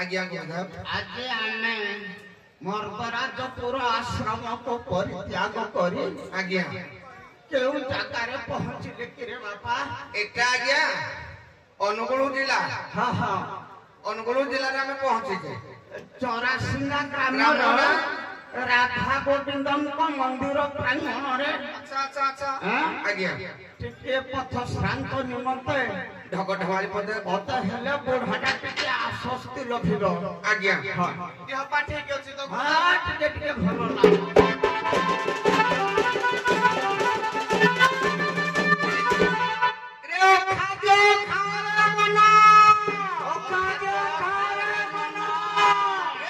आज्ञा गुरुदेव आज आमे मर्दराजपुर आश्रम को परित्याग करी आज्ञा केउ जगह रे पहुंचले किरे बापा एटा आज्ञा अनुगुण जिला हां हां अनुगुण जिला रे हमें पहुंची जे चौरासिंगा ग्राम राधा गोविंदम को मंदिर प्रांगण रे अच्छा अच्छा अच्छा आज्ञा टिके पथ श्रांत निमंते ढग ढवाली पदे अत हेले बुढ़ाटा टिके आश्वस्ति लभिलो आज्ञा हां देह पा ठीक अछि तो हां टिके भलो लाग रे खाद्य खारा मना ओ खाद्य खारा मना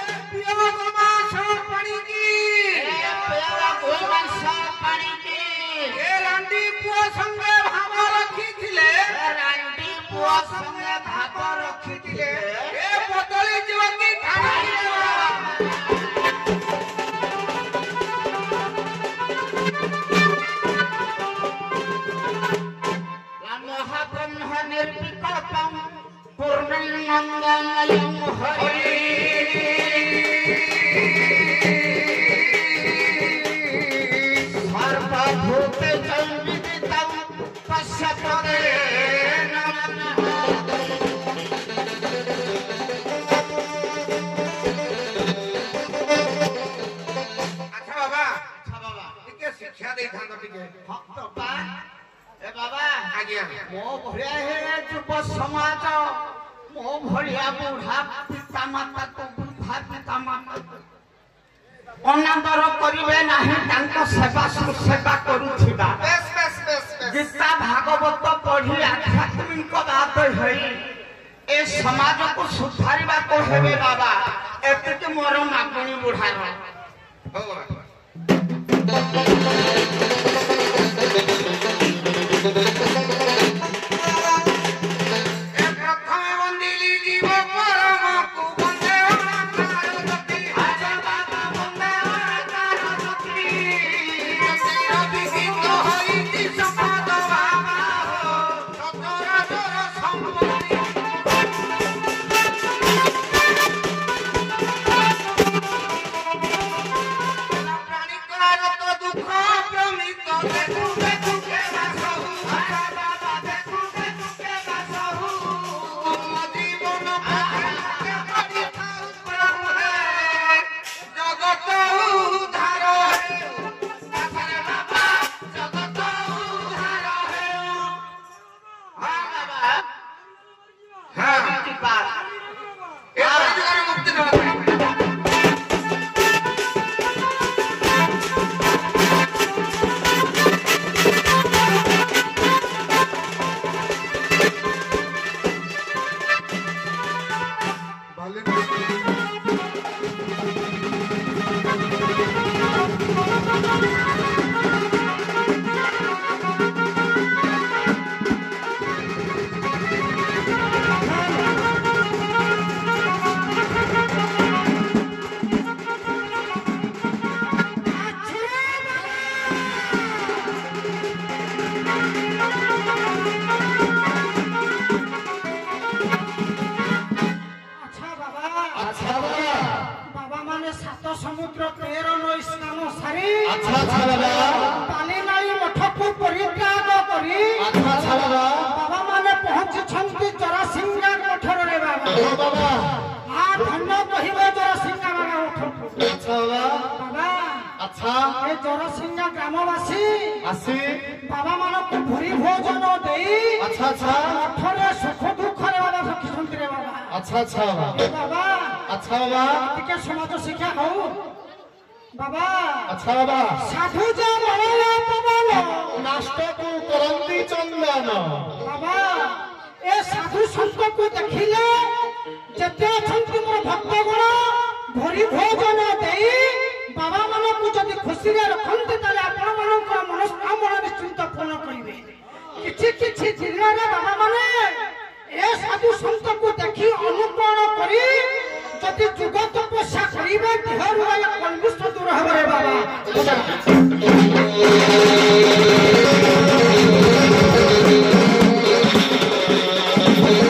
ए पियो मास पानी की ए पेवा गोल मास पानी की ए रांडी पुआ संगे भाव रखिथिले रांडी पुआ संगे भाग रखिथिले ए बदली जीवकी ठाणी महाब्रह्म निर्विकल्पं पूर्णनन्दमयं हरि सर्वभूतेषु विदितं पश्यते अच्छा बाबा टिके शिक्षा दे थान टिके बाबा ए बाबा आज्ञा मो भलिया हे युव समाज मो भलिया बुढ़ा पिता माता को बुढ़ा पिता माता अनादर करिवे नाही तांको सेवा सुसेवा करूथिबा बेस बेस बेस बेस गीता भागवत पढ़ी आध्यात्मिक बात है ए समाज को सुधारिबा को हेबे बाबा एतिके मोर मागणी बुढ़ार भगवान जरसिंगा ग्रामवासी आसी बाबा मानक भरी भोजन देई अच्छा अच्छा अठरे सुख दुख रे बाबा सखी सुनती रे बाबा अच्छा अच्छा बाबा अच्छा बाबा टिके समाज शिक्षा हो बाबा अच्छा बाबा साधु जे मरला पवन नष्ट को करंती चंदन बाबा ए साधु संत को देखिले जते छंती मोर भक्त गुण भरी भोजन देई बाबा मन को जदि खुशी रे रखंते तले आपण मन को मनोकामना निश्चित पूर्ण करिवे किछि किछि जिल्ला रे बाबा माने ए साधु संत को देखि अनुकरण करी जदि जुग तपस्या करिवे देहरु वाला कलुष दूर हबरे बाबा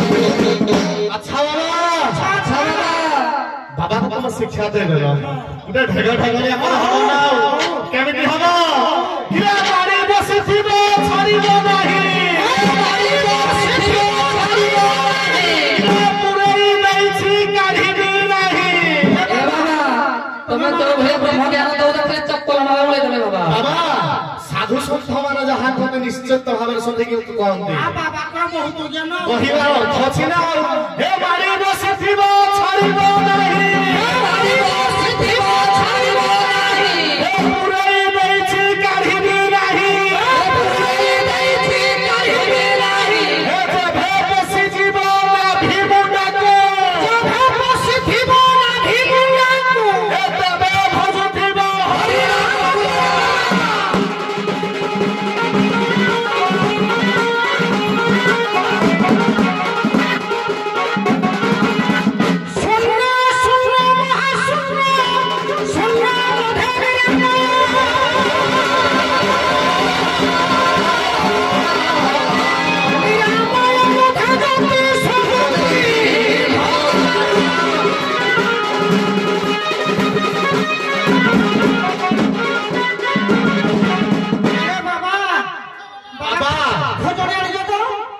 अच्छा बाबा अच्छा बाबा ବାବାଙ୍କୁ ତମ ଶିକ୍ଷା ଦେଇଦେଲ ଗୋଟେ ଢେଗ ଢେଗରେ ଆମର ହବ ନା କେମିତି ହବ କିରେ ବାଡ଼ି ବସିଥିବ ଛାଡ଼ିବ ନାହିଁ ପୁରେଇ ଦେଇଛି କାଢ଼ିବି ନାହିଁ ତମେ ତ ଭୟ ବ୍ରହ୍ମ ଜ୍ଞାନ ଦଉଥିଲେ ଚପଲ ମାଳ ଭଳି ଦେଲେ ବାବା ବାବା ସାଧୁ ସନ୍ଥ ମାନେ ଯାହା କହନ୍ତି ନିଶ୍ଚିତ ଭାବରେ ସଠିକ କହନ୍ତି ବାବା କଣ ବହୁତ ଜ୍ଞାନ କହିବାର ଅର୍ଥ ଅଛି ନା ହେ ବାଡ଼ି ବସିଥିବ ଛାଡ଼ିବ ନାହିଁ ପୁରେଇ ଦେଇଛି କାଢ଼ିବି ନାହିଁ ଯେଭେ ବସିଯିବ ନାଭି ମୁଣ୍ଡକୁ ତେବେ ଭଜୁଥିବ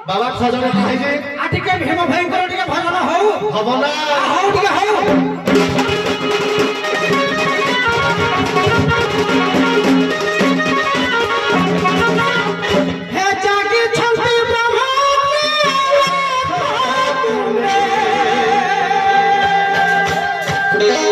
बाबा खजर खाई जे ଟିକେ ଭୀମ ଭାଇଙ୍କର ଟିକେ ଭଜନ ହଉ हब ना ହଉ ଟିକେ ହଉ ହେ ଜାଗିଛନ୍ତି ବ୍ରହ୍ମ Hey!